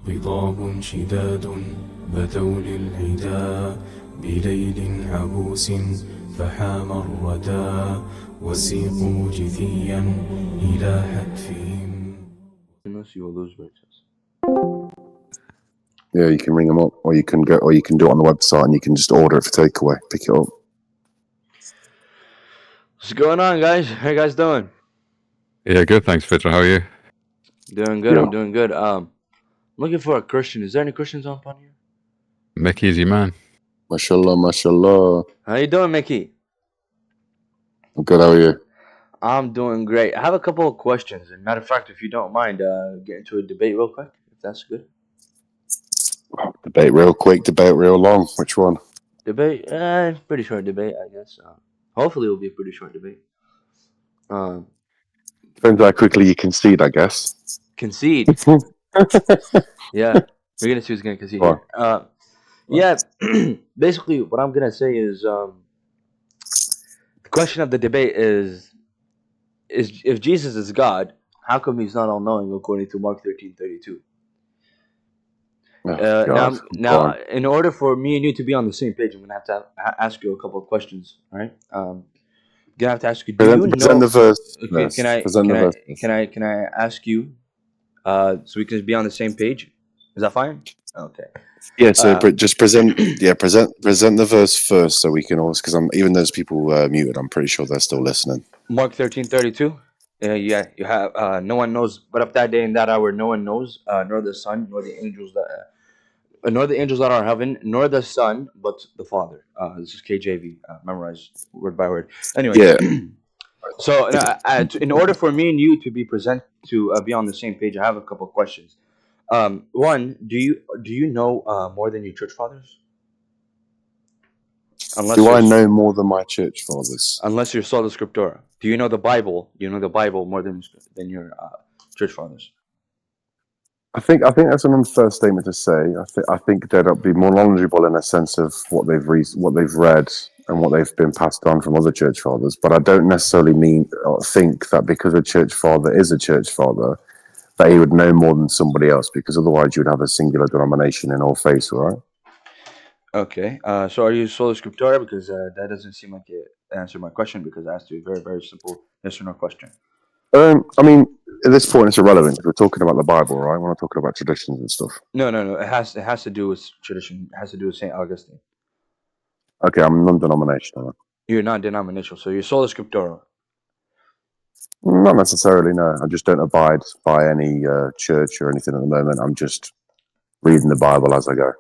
ضباب شداد بتوا للعدا بليل عبوس فحام الردى وسيقوا جثيا إلى حتفهم. Unless you will lose purchase. Yeah, you can ring them up, or you can do it on the website, and you can just order it for takeaway. Pick it up. What's going on, guys? How you guys doing? Yeah, good. Thanks, Fitra. How are you? Doing good. Yeah. I'm doing good. Looking for a Christian. Is there any Christians on here? Mickey's your man. Mashallah, mashallah. How you doing, Mickey? I'm good. How are you? I'm doing great. I have a couple of questions. And matter of fact, if you don't mind, get into a debate real quick, if that's good. Debate real quick, debate real long. Which one? Debate? Pretty short debate, I guess. Hopefully, it will be a pretty short debate. Depends how quickly you concede, I guess. Concede. Yeah, we're gonna see who's gonna concede Right. here. Yeah. Basically, what I'm gonna say is, the question of the debate is if Jesus is God, how come he's not all-knowing according to Mark 13:32? Oh, Now, in order for me and you to be on the same page, I'm gonna have to ask you a couple of questions. All right. Gonna have to ask you. Do you present know? the verse. Okay, Yes. can I Present the verse. can I ask you, so we can be on the same page? Is that fine? Okay. Yeah. So, just present. Yeah, present the verse first, so we can always, because even those people muted, I'm pretty sure they're still listening. Mark 13:32. Yeah, you have no one knows, but of that day and that hour, no one knows, nor the Son, nor the angels that are in heaven, nor the Son, but the Father. This is KJV, memorized word by word. Anyway, Yeah. So in order for me and you to be be on the same page, I have a couple of questions. One, do you know more than your church fathers? Do I know more than my church fathers? Unless you're sola scriptura. Do you know the Bible? Do you know the Bible more than your church fathers? I think that's an unfair statement to say. I think they'd be more knowledgeable in a sense of what they've read and what they've been passed on from other church fathers. But I don't necessarily mean or think that because a church father is a church father, that he would know more than somebody else. Because otherwise, you'd have a singular denomination in all faiths, right? Okay. So are you sola scriptura? Because that doesn't seem like it answered my question. Because I asked you a very, very simple yes or no question. I mean, at this point, it's irrelevant. We're talking about the Bible, right? We're not talking about traditions and stuff. No. It has to do with tradition. It has to do with Saint Augustine. Okay, I'm non-denominational. You're not denominational, so you're sola scriptura. Not necessarily, no. I just don't abide by any church or anything at the moment. I'm just reading the Bible as I go.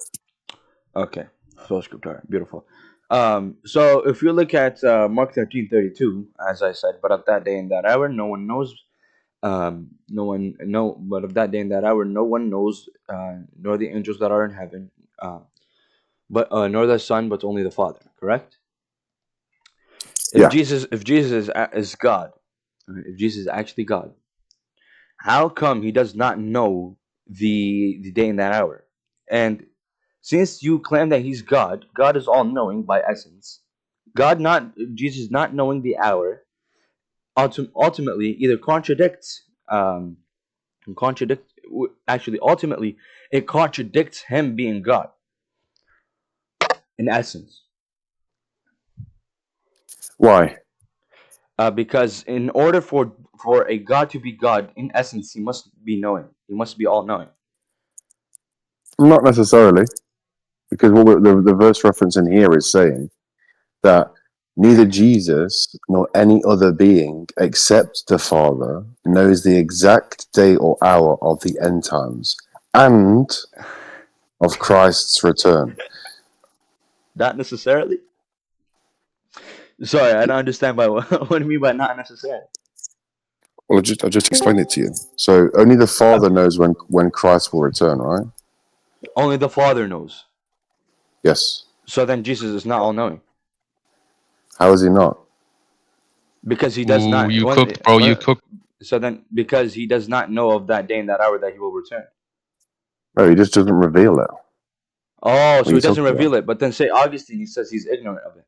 Okay, sola scriptura, beautiful. So if you look at Mark 13:32, as I said, but of that day and that hour, no one knows. But of that day and that hour, no one knows, nor the angels that are in heaven, but nor the Son, but only the Father. Correct? If Jesus is God, if Jesus is actually God, how come he does not know the day and that hour? And since you claim that he's God, God is all knowing by essence. Jesus not knowing the hour, ultimately either ultimately it contradicts him being God. In essence. Why? Because in order for a God to be God, in essence, he must be knowing. He must be all knowing. Not necessarily, because the verse reference in here is saying that neither Jesus nor any other being except the Father knows the exact day or hour of the end times and of Christ's return. Not necessarily. Sorry, I don't understand by what do you mean by not necessarily? Well, I just explained it to you. So only the Father knows when Christ will return, right? Only the Father knows. Yes. So then Jesus is not all knowing. How is he not? Because he does not. You cooked, bro. You cooked. So then, because he does not know of that day and that hour that he will return. No, he just doesn't reveal it. Oh, so he doesn't reveal it. But then St. Augustine, he says he's ignorant of it.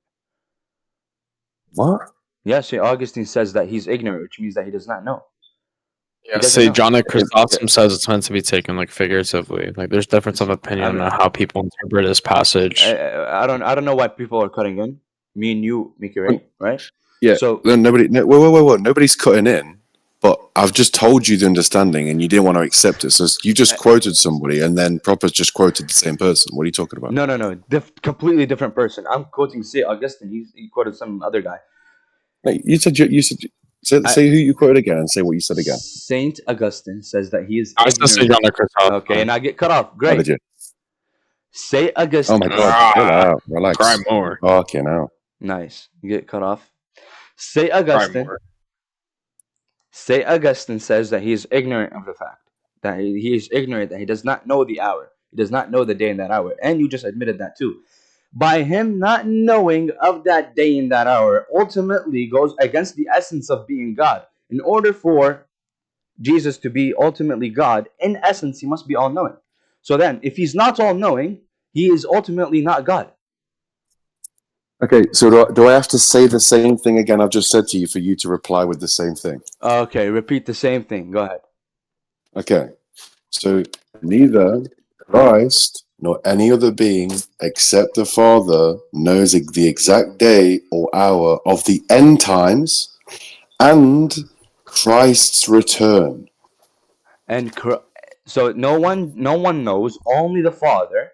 What? Yeah, St. Augustine says that he's ignorant, which means that he does not know. Yeah, doesn't see, know. John Chrysostom says it's meant to be taken like figuratively. Like, there's difference of opinion on how people interpret this passage. I don't know why people are cutting in. Me and you make it right? Yeah. So Then whoa. Nobody's cutting in. But I've just told you the understanding, and you didn't want to accept it. So you just quoted somebody, and then Proper's just quoted the same person. What are you talking about? no, completely different person. I'm quoting St. Augustine. He quoted some other guy. Hey, you said say who you quoted again, and say what you said again. St. Augustine says that he is I was going to say ignorant. John Chrysostom. Okay, and I get cut off. How Great. did you? St. Oh Augustine. my God! Chill out, relax. Cry more. Okay, now. Nice. You get cut off. St. Cry Augustine. more. St. Augustine says that he is ignorant of the fact that he is ignorant, that he does not know the hour. He does not know the day and that hour. And you just admitted that too. By him not knowing of that day and that hour, ultimately goes against the essence of being God. In order for Jesus to be ultimately God, in essence, he must be all-knowing. So then, if he's not all-knowing, he is ultimately not God. Okay, so do I have to say the same thing again I've just said to you for you to reply with the same thing? Okay, repeat the same thing. Go ahead. Okay, so neither Christ nor any other being except the Father knows the exact day or hour of the end times and Christ's return. And so no one knows, only the Father,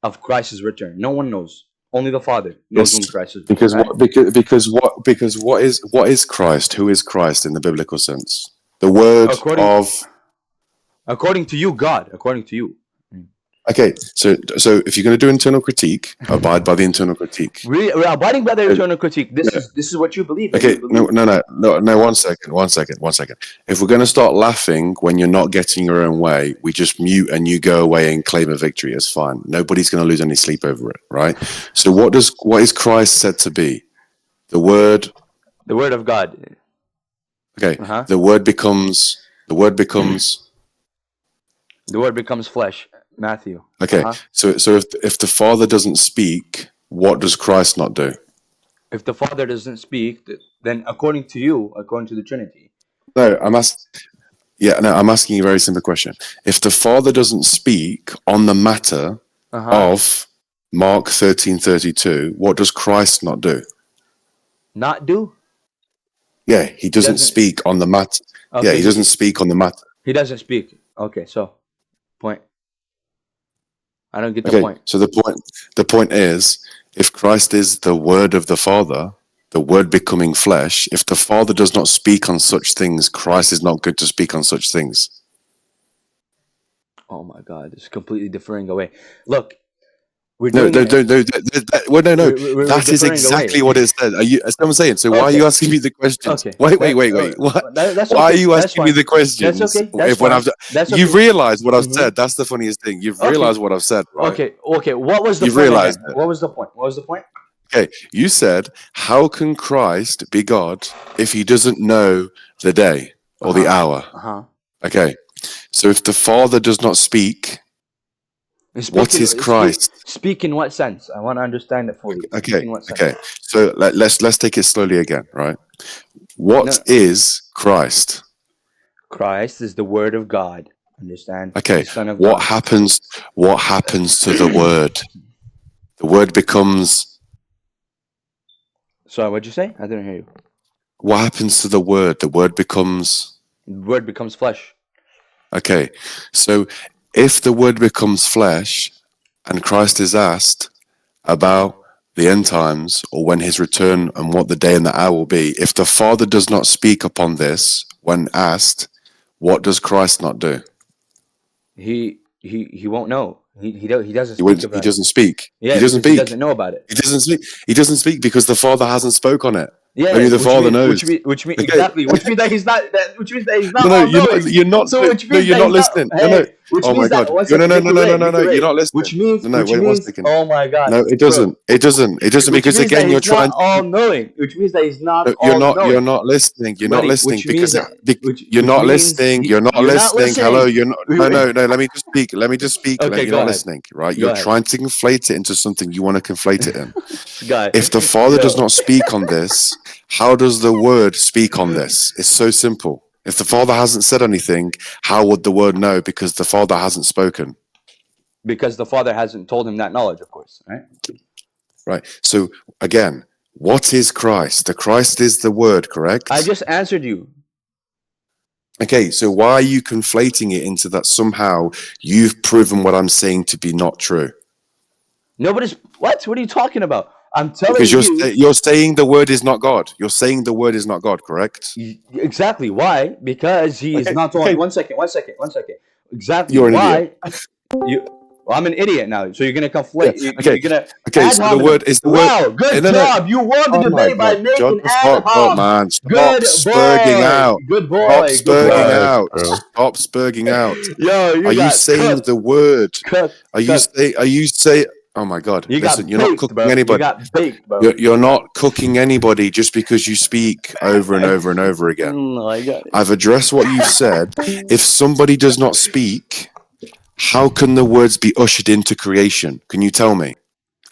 of Christ's return. No one knows. Only the Father knows when Christ is because right? what is Christ? Who is Christ in the biblical sense? The word according to you, God. According to you. Okay, so if you're going to do internal critique, abide by the internal critique. We're abiding by the internal critique. This is what you believe. Okay, no. 1 second. If we're going to start laughing when you're not getting your own way, we just mute and you go away and claim a victory. It's fine. Nobody's going to lose any sleep over it, right? So what is Christ said to be? The word of God. Okay. The word becomes flesh. Matthew. Okay. So if the Father doesn't speak, what does Christ not do? If the Father doesn't speak, then according to you, according to the Trinity. No, I'm asking you a very simple question. If the Father doesn't speak on the matter of Mark 13:32, what does Christ not do? Not do? Yeah, he doesn't speak on the matter. Okay, yeah, he doesn't speak on the matter. He doesn't speak. Okay, so point. I don't get the point. So the point is, if Christ is the word of the Father, the word becoming flesh, if the Father does not speak on such things, Christ is not good to speak on such things. Oh my God, it's completely differing away. Look, No. That is exactly what it said. That's what I'm saying. So why are you asking me the questions? Okay. Wait. Why are you asking me the questions? That's okay. You've realized what I've said. That's the funniest thing. You've realized what I've said, right? Okay. What was the point? Realized it. What was the point? Okay, you said, how can Christ be God if he doesn't know the day or the hour? Okay, so if the Father does not speak, what is Christ? Speak in what sense? I want to understand it fully. Okay. So let's take it slowly again, right? What is Christ? Christ is the Word of God. Understand? Okay. The Son of What God. happens to the Word? The Word becomes. Sorry, what'd you say? I didn't hear you. What happens to the Word? The Word becomes. The Word becomes flesh. Okay, so if the Word becomes flesh, and Christ is asked about the end times or when his return and what the day and the hour will be, if the Father does not speak upon this when asked, what does Christ not do? He won't know. He doesn't speak about it. He doesn't speak. Yeah, he doesn't speak. He doesn't know about it. He doesn't speak. He doesn't speak because the Father hasn't spoke on it. Yeah, only the Father knows. Which means exactly. Which means that he's not. Which means that he's not. No, you're not. So which means you're not listening. No. Oh my God. No, you're not listening. Which means. Wait 1 second. Oh my God. No, it doesn't. It doesn't because again you're trying. All knowing. Which means that he's not. You're not listening. You're not listening because you're not listening. You're not listening. Hello. You're not. No. Let me just speak. Okay, you're not listening, right? You're trying to conflate it into something you want to conflate it in. If the Father does not speak on this, how does the Word speak on this? It's so simple. If the Father hasn't said anything, how would the Word know? Because the Father hasn't spoken. Because the Father hasn't told him that knowledge, of course, right? Right. So again, what is Christ? The Christ is the Word, correct? I just answered you. Okay, so why are you conflating it into that somehow you've proven what I'm saying to be not true? Nobody's what? What are you talking about? I'm telling Because you you're saying the Word is not God. You're saying the Word is not God, correct? exactly why. Because he is Okay, not okay. on. One second. Exactly You're an why. idiot. Well, I'm an idiot now. So you're gonna Yeah. conflate. You're Okay. gonna Okay. ad So the hominem. Word is the Word. Wow, good No, no. job. You won the Oh my debate by God! Shut making the ad fuck up, hom. man! Stop Good spurging boy. out. Good Stop boy. Good spurging boy. Nice, out. bro. Stop spurging out. Yo, Are you you got saying the cooked. word? Cooked. Are you Cooked. say? Are you say? Oh my God! You Listen, got you're not baked, cooking bro. You anybody. got baked, bro. You're not cooking anybody just because you speak over and over and over again. Oh my God. I've addressed what you've said. If somebody does not speak, how can the words be ushered into creation? Can you tell me?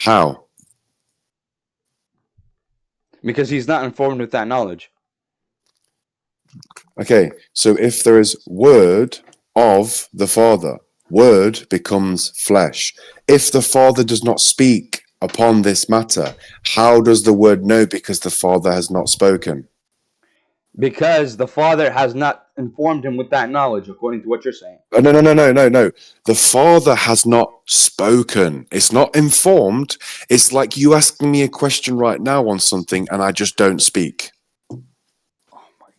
How? Because he's not informed with that knowledge. Okay, so if there is word of the Father, word becomes flesh. If the Father does not speak upon this matter, how does the word know because the Father has not spoken? Because the Father has not informed him with that knowledge, according to what you're saying. Oh, no. The Father has not spoken. It's not informed. It's like you asking me a question right now on something and I just don't speak. Oh my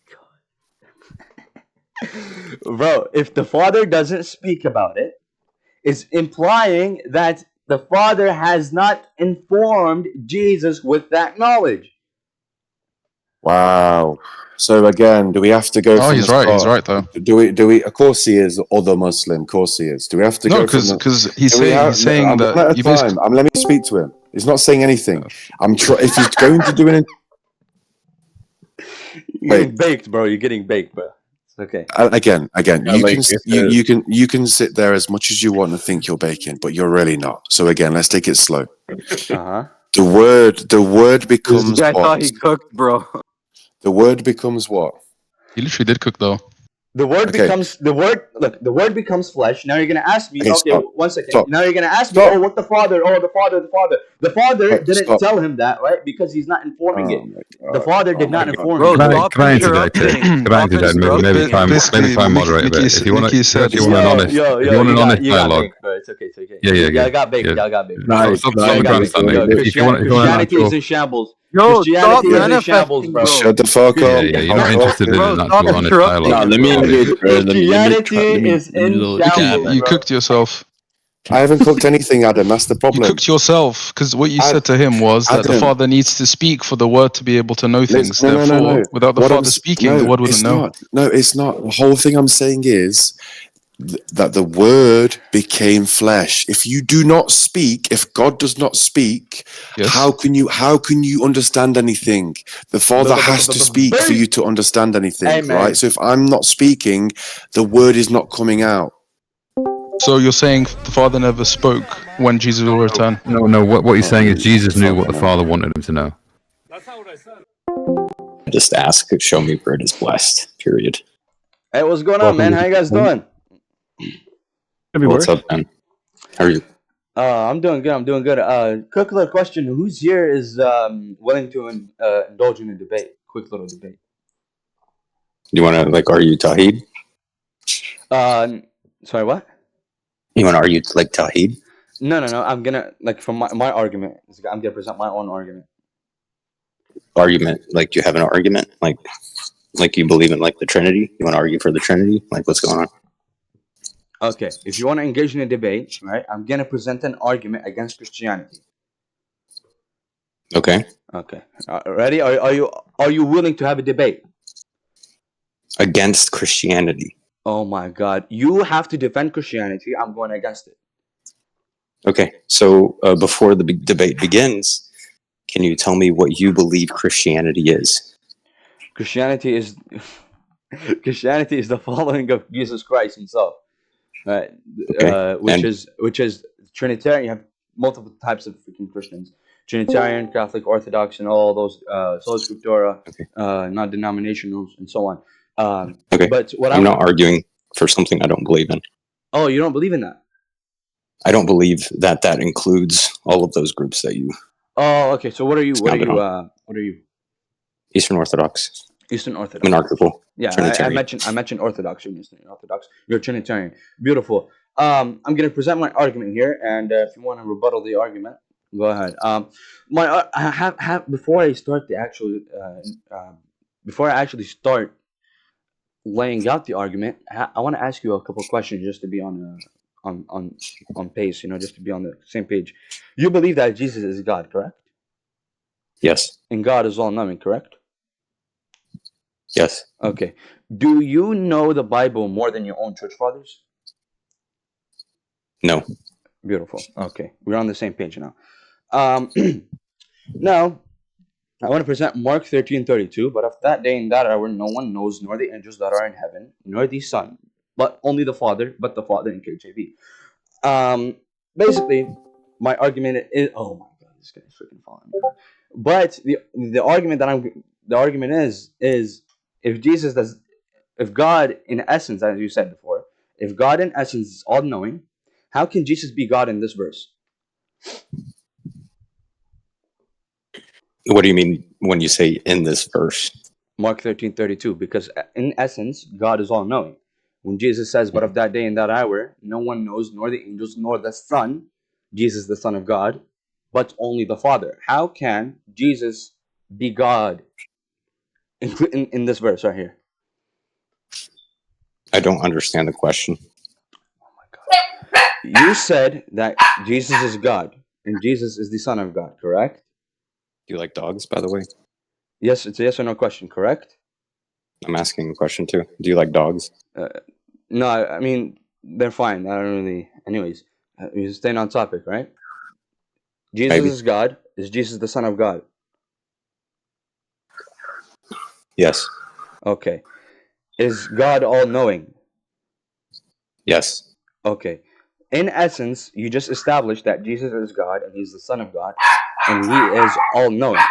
God. Bro, if the Father doesn't speak about it, it's implying that the Father has not informed Jesus with that knowledge. Wow. So again, do we have to go Oh, from he's the right. He's start? right though. Do we? Of course he is. Other Muslim. Of course he is. Do we have to No, go from the? because he's Do we saying have, he's saying one that at a you time. basically. Let me speak to him. He's not saying anything. If he's going to do it. You're Wait. getting baked, bro. You're getting baked, bro. It's okay. Again. Yeah, You like can you said, you can sit there as much as you want and think you're baking, but you're really not. So again, let's take it slow. Uh-huh. The word becomes I what? thought he cooked, bro. The word becomes what? He literally did cook though. The word Okay. becomes the word. Look, the word becomes flesh. Now you're gonna ask me. Okay. Okay, Stop. 1 second. Stop. Now you're gonna ask me. Stop. Oh, what the Father? Oh, the Father. The Father Right, didn't stop. tell him that, right? Because he's not informing Oh it. my The God. Father Oh did my not God. inform Bro, him. Can stop I interject here? interrupting. Can I Stop interject? Maybe interrupting try him. maybe try and moderate a bit. If you want to, Mickey said, if you want an honest, Yo, if you want you an honest got dialogue, baked, bro. It's okay. It's okay. yeah, Y'all got baked. yeah. Y'all got baked. Nice, Stop Y'all the got baked. grandstanding. Yo, If you want, an Christianity is actual, in shambles. Yo, stop Christianity is in shambles, manifesting, bro. bro. Shut the fuck up. yeah. You're not Fuck off. interested in Bro, an stop actual honest interrupting dialogue. nah, him, let me bro. engage, bro. Christianity is let me in little Mickey, shambles, chat. you bro. cooked yourself. I haven't cooked anything, Adam. That's the You problem. cooked yourself because what you I- said to him was that the Adam, Father needs to speak for the Word to be able to know things. no. Therefore, without the What Father speaking, the no, Word wouldn't it's know. not. No, it's not. The whole thing I'm saying is that the word became flesh. If you do not speak, if God does not speak, Yes. how can you understand anything? The Father has to speak for you to understand anything, Amen. right? So if I'm not speaking, the word is not coming out. So you're saying the Father never spoke when Jesus will return? No. What he's saying is Jesus knew what the Father wanted him to know. Just ask, show me where it is blessed. Period. Hey, what's going on, man? How you guys doing? What's up, man? How are you? I'm doing good. I'm doing good. Quick little question: who's here is willing to indulge in a debate? Quick little debate. You want to argue Tawheed? Sorry, what? You want to argue Tawheed? No. I'm gonna from my argument. I'm gonna present my own argument. Argument? Do you have an argument? Like you believe in the Trinity? You want to argue for the Trinity? What's going on? Okay, if you want to engage in a debate, right? I'm gonna present an argument against Christianity. Okay. Okay, ready? Are you willing to have a debate Against Christianity? Oh my God! You have to defend Christianity. I'm going against it. Okay. So before the debate begins, can you tell me what you believe Christianity is? Christianity is the following of Jesus Christ Himself, right? Okay. Which is Trinitarian. You have multiple types of freaking Christians: Trinitarian, Catholic, Orthodox, and all those sola scriptura, Okay. non-denominationals, and so on. Okay. But what I'm not arguing for something I don't believe in. Oh, you don't believe in that? I don't believe that that includes all of those groups that you Oh, okay. So what are you? What are expounded you? on. What are you? Eastern Orthodox, Eastern Orthodox. monarchical, Yeah, I Trinitarian. mentioned Orthodox. You're Eastern Orthodox. You're Trinitarian. Beautiful. I'm going to present my argument here, and if you want to rebuttal the argument, go ahead. I have before I start the actual before I actually start laying out the argument, I want to ask you a couple questions just to be on pace. You know, just to be on the same page. You believe that Jesus is God, correct? Yes. And God is all knowing, correct? Yes. Okay. Do you know the Bible more than your own church fathers? No. Beautiful. Okay, we're on the same page now. Now, I want to present Mark 13:32. But of that day and that hour, no one knows, nor the angels that are in heaven, nor the Son, but only the Father, but the Father in KJV. Basically, my argument is, oh my God, this guy is freaking falling. But the argument is if God in essence, as you said before, if God in essence is all knowing, how can Jesus be God in this verse? What do you mean when you say in this verse? Mark 13:32, because in essence, God is all knowing. When Jesus says, but of that day and that hour, no one knows, nor the angels, nor the Son, Jesus the Son of God, but only the Father. How can Jesus be God in this verse right here? I don't understand the question. Oh my God. You said that Jesus is God, and Jesus is the Son of God, correct? Do you like dogs, by the way? Yes, it's a yes or no question, correct? I'm asking a question too. Do you like dogs? No, I mean, they're fine. I don't really... Anyways, we're staying on topic, right? Jesus Maybe. is God. Is Jesus the Son of God? Yes. Okay. Is God all-knowing? Yes. Okay. In essence, you just established that Jesus is God and He's the Son of God, and He is all-knowing.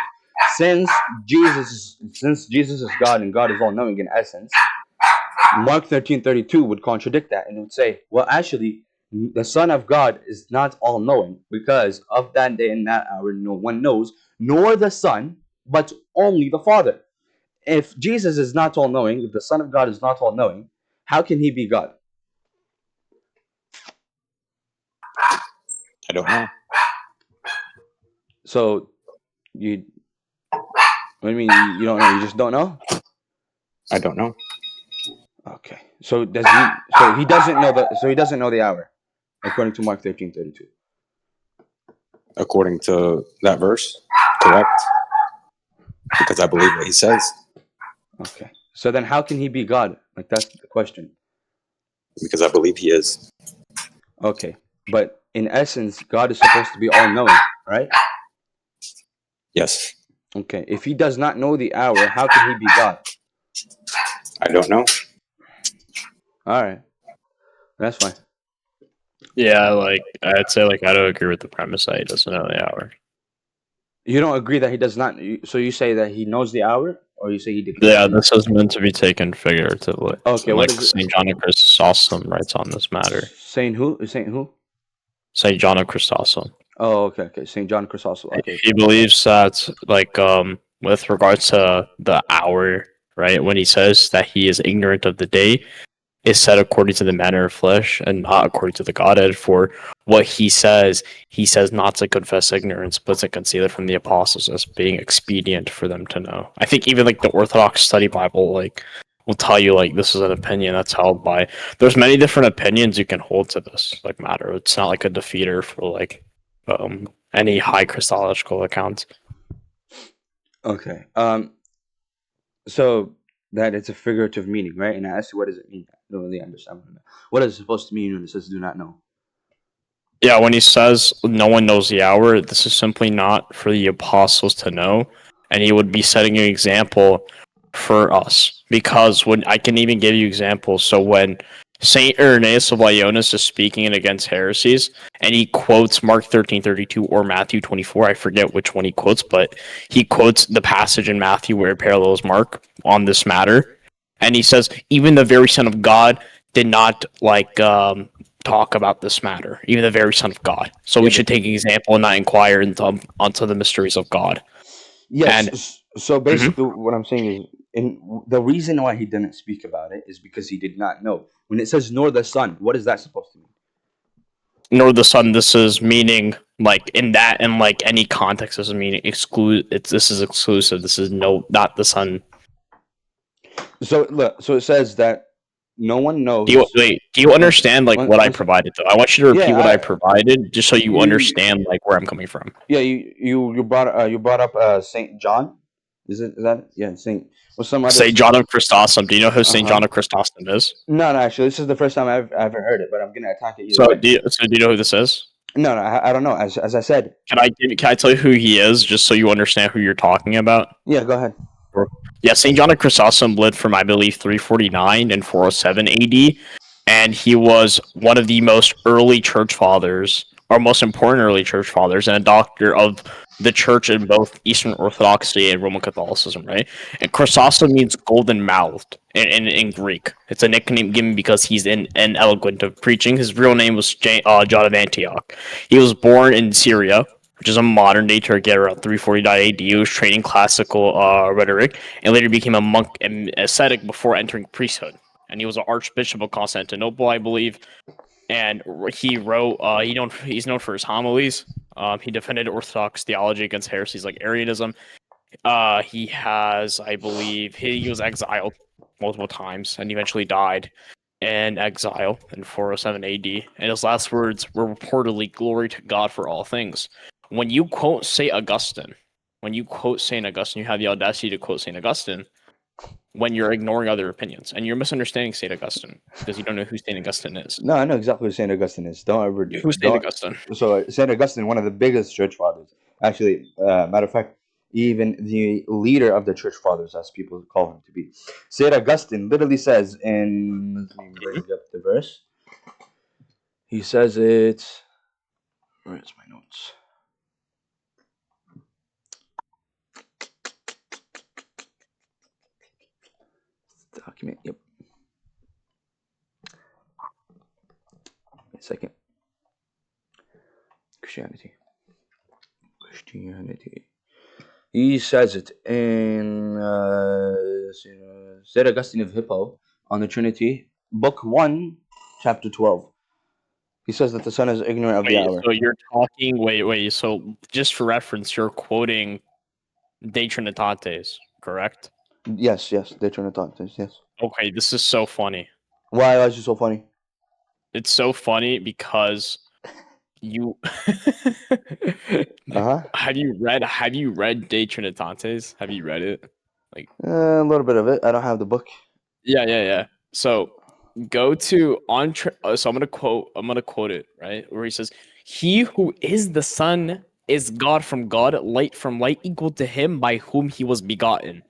Since Jesus is God and God is all-knowing in essence, Mark 13:32 would contradict that and it would say, well, actually, the Son of God is not all-knowing, because of that day and that hour no one knows, nor the Son, but only the Father. If Jesus is not all-knowing, if the Son of God is not all-knowing, how can He be God? I don't know. So, what do you mean you don't know? You just don't know? I don't know. Okay. So he doesn't know the hour, according to Mark 13:32. According to that verse, correct? Because I believe what he says. Okay. So then how can He be God? Like, that's the question. Because I believe he is. Okay. But in essence, God is supposed to be all-knowing, right? Yes. Okay. If He does not know the hour, how can He be God? I don't know. All right. That's fine. Yeah, like I'd say, like I don't agree with the premise that he doesn't know the hour. You don't agree that He does not... So you say that He knows the hour, or you say He declares... Yeah, this is meant to be taken figuratively. Okay, Like what is it? Saint John of Chrysostom writes on this matter. Saint who? Saint who? Saint John of Chrysostom. Oh, okay. Saint John Chrysostom. Okay. He believes that, like, with regards to the hour, right, when he says that he is ignorant of the day, is said according to the manner of flesh and not according to the Godhead. For what he says not to confess ignorance, but to conceal it from the apostles as being expedient for them to know. I think even like the Orthodox Study Bible, like, will tell you like this is an opinion that's held by. There's many different opinions you can hold to this like matter. It's not like a defeater for like any high Christological account. Okay. So that it's a figurative meaning, right? And I asked you, what does it mean? I don't really understand what is it supposed to mean when it says "do not know"? Yeah, when he says no one knows the hour, this is simply not for the apostles to know, and he would be setting an example for us. Because when I can even give you examples, so when Saint Irenaeus of Lyonus is speaking against heresies, and he quotes Mark 13:32 or Matthew 24, I forget which one he quotes, but he quotes the passage in Matthew where it parallels Mark on this matter. and he says even the very Son of God did not talk about this matter, even the very Son of God. So we should take an example and not inquire onto the mysteries of God. Yes. And So basically, what I'm saying is, the reason why he didn't speak about it is because he did not know. When it says "nor the Son," what is that supposed to mean? nor the Son, this is meaning like in that, and like any context, this is meaning this is exclusive. This is not the Son. So look, so it says that no one knows. Do you understand like what I one- provided though? I want you to repeat Yeah, what I provided just so you you- understand like where I'm coming from. Yeah, you brought up Saint John. Is that yeah Saint? Well, some other Saint John of Chrysostom. Do you know who Saint Uh-huh. John of Chrysostom is? No, actually, this is the first time I've ever heard it, but I'm gonna attack it either So way. do you know who this is? No, I don't know. As I said, Can I tell you who he is just so you understand who you're talking about? yeah, go ahead. Yeah, St. John of Chrysostom lived from, I believe, 349 and 407 AD, and he was one of the most early church fathers, or most important early church fathers, and a doctor of the church in both Eastern Orthodoxy and Roman Catholicism, right? And Chrysostom means golden-mouthed in Greek. It's a nickname given because he's an eloquent of preaching. His real name was John of Antioch. He was born in Syria, which is a modern-day Turkey around 349 AD. He was training classical rhetoric and later became a monk and ascetic before entering priesthood. And he was an archbishop of Constantinople, I believe. And he wrote, he's known for his homilies. He defended Orthodox theology against heresies like Arianism. He has, I believe, he was exiled multiple times and eventually died in exile in 407 AD. And his last words were reportedly, "Glory to God for all things." When you quote St. Augustine, you have the audacity to quote St. Augustine when you're ignoring other opinions. And you're misunderstanding St. Augustine because you don't know who St. Augustine is. No, I know exactly who Saint Augustine is. Don't ever do. Who's St. Augustine? So Saint Augustine, one of the biggest church fathers. Actually, matter of fact, even the leader of the church fathers, as people call him to be. Saint Augustine literally says in, let me bring up the verse. He says it. Where's my notes? Document. Yep. Wait a second. Christianity. He says it in St. Augustine of Hippo on the Trinity, Book 1, Chapter 12. He says that the Son is ignorant of the hour. So you're talking. Wait. So just for reference, you're quoting De Trinitatis, correct? Yes, De Trinitatis, yes. Okay, this is so funny. Why is it so funny? It's so funny because you Have you read De Trinitatis? Have you read it? A little bit of it. I don't have the book. Yeah. So go to so I'm gonna quote it, right? Where he says, "He who is the Son is God from God, light from light, equal to him by whom he was begotten."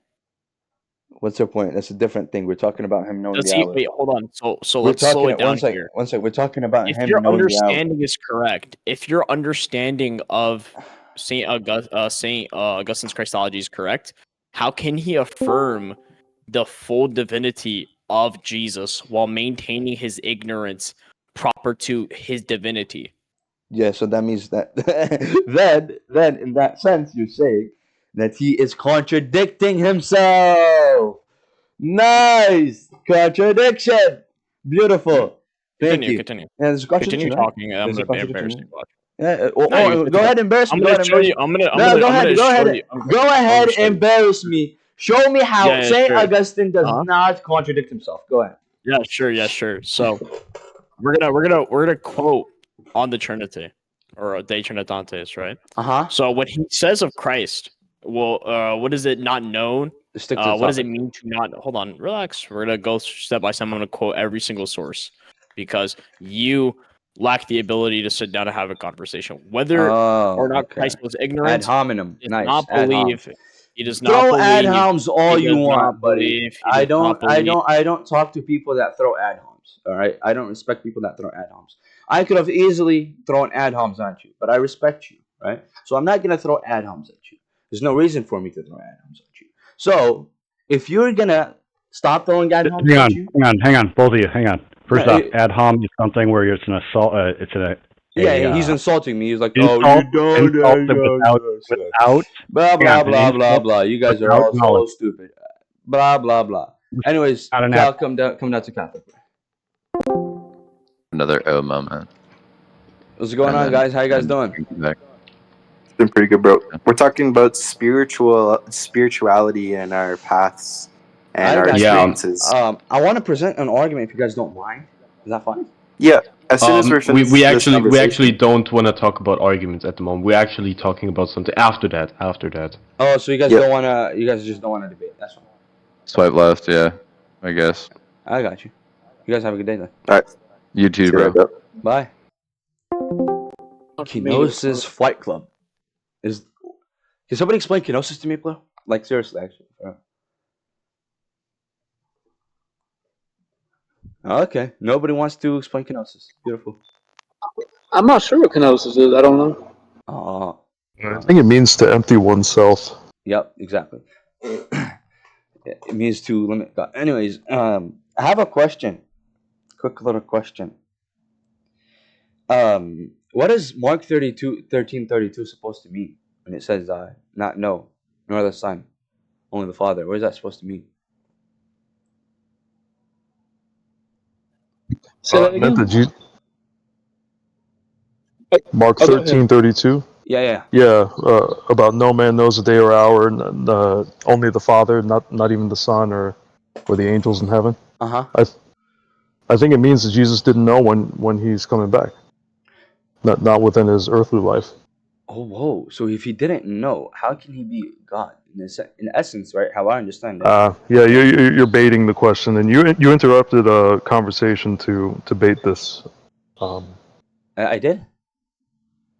What's your point? That's a different thing. We're talking about him knowing the hour. Wait, hold on. So We're let's slow talking it down one second. here. One second. We're talking about If him your knowing the hour. understanding is correct, if your understanding of Saint Augustine's Christology is correct, how can he affirm the full divinity of Jesus while maintaining his ignorance proper to his divinity? Yeah, so that means that then in that sense you're saying that he is contradicting himself. Nice contradiction. Beautiful. Thank you. Continue. Yeah, there's a contradiction. Continue right? talking. And I'm There's a gonna embarrass contradiction. you. Yeah. Go ahead, embarrass me. I'm gonna show you. I'm gonna. No, go ahead. Go ahead. Go ahead, embarrass me. Show me how Yeah, Saint sure. Augustine does not contradict himself. Go ahead. Yeah, sure. So we're gonna quote on the Trinity or De Trinitatis, right? So what he says of Christ, what is it not known? Stick to the what does it topic. mean to not? Hold on, relax. We're gonna go step by step. I'm gonna quote every single source because you lack the ability to sit down and have a conversation. Whether or not Christ was ignorant, Ad hominem. he does Nice. not Ad hominem. believe. He does not Throw believe. ad homs all he you does want, not buddy. believe, he I does not don't believe. talk to people that throw ad homs. All right, I don't respect people that throw ad homs. I could have easily thrown ad homs at you, but I respect you, right? So I'm not gonna throw ad homs at you. There's no reason for me to throw ad homs at you. So if you're gonna Stop throwing ad homs Hang at on, you. hang on, both of you, hang on. First Yeah, off, ad hom is something where it's an assault. It's Yeah, he's insulting me. He's like, insult, "Oh, you don't." insult without Blah blah hang on, blah an blah insult blah. You guys are without all so knowledge. stupid. Blah blah blah. Anyways, Not an Cal, ad. come down to Catholic. Another O moment. What's going And on, then- guys? How you guys and doing? back. It's been pretty good, bro. We're talking about spirituality and our paths and our got you. experiences. I want to present an argument if you guys don't mind. Is that fine? Yeah. As soon as we're finished, we actually don't want to talk about arguments at the moment. We're actually talking about something after that. Oh, so you guys Yeah. don't wanna? You guys just don't wanna debate. That's fine. Swipe left, yeah. I guess. I got you. You guys have a good day then. You too, See you bro. later. Bye. Kenosis Flight Club. Can somebody explain kenosis to me, please? Like seriously, actually. Okay. Nobody wants to explain kenosis. Beautiful. I'm not sure what kenosis is. I don't know. I think it means to empty oneself. Yep, exactly. It means to limit God. Anyways, I have a question. Quick little question. What is Mark 13:32 supposed to mean when it says not no, nor the Son, only the Father? What is that supposed to mean? Say that again. Mark Oh, go ahead. 13:32. Yeah. Yeah, about no man knows the day or hour, and only the Father, not even the Son or the angels in heaven. I think it means that Jesus didn't know when he's coming back. Not within his earthly life. Oh, whoa. So if he didn't know, how can he be God? In essence, right? How I understand it. Yeah, you're baiting the question, and you interrupted a conversation to bait this. I did?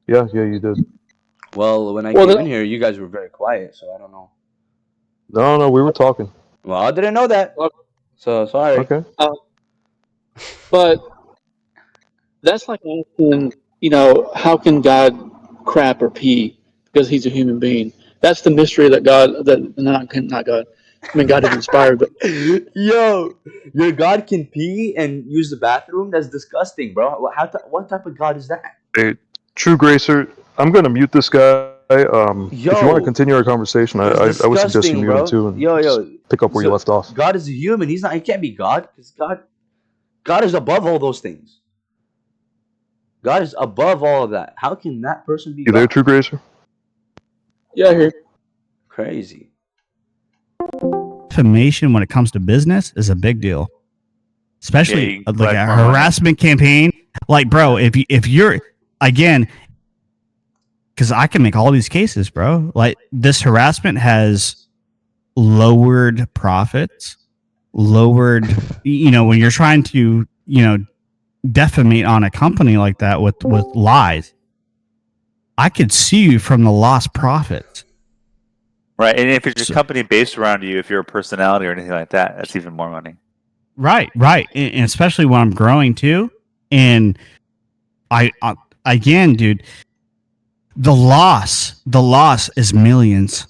Yeah, you did. Well, when I came in here, you guys were very quiet, so I don't know. No, we were talking. Well, I didn't know that. So, sorry. Okay. But that's like asking, how can God crap or pee because he's a human being? That's the mystery that God is inspired. But Yo, your God can pee and use the bathroom? That's disgusting, bro. What type of God is that? Hey, True Gracer, I'm gonna mute this guy. If you want to continue our conversation, I would suggest you mute him too and just pick up where you left off. God is a human. He can't be God because God is above all those things. God is above all of that. How can that person be You God? there, True Gracer? Yeah, here. Crazy. Defamation when it comes to business is a big deal, especially like a harassment campaign. Like, bro, if you're again, because I can make all these cases, bro. Like this harassment has lowered profits, lowered. When you're trying to defamate on a company like that with lies, I could sue you from the lost profits. Right, and if it's a company based around you, if you're a personality or anything like that, that's even more money. Right, and especially when I'm growing too. And I again, dude, the loss is millions.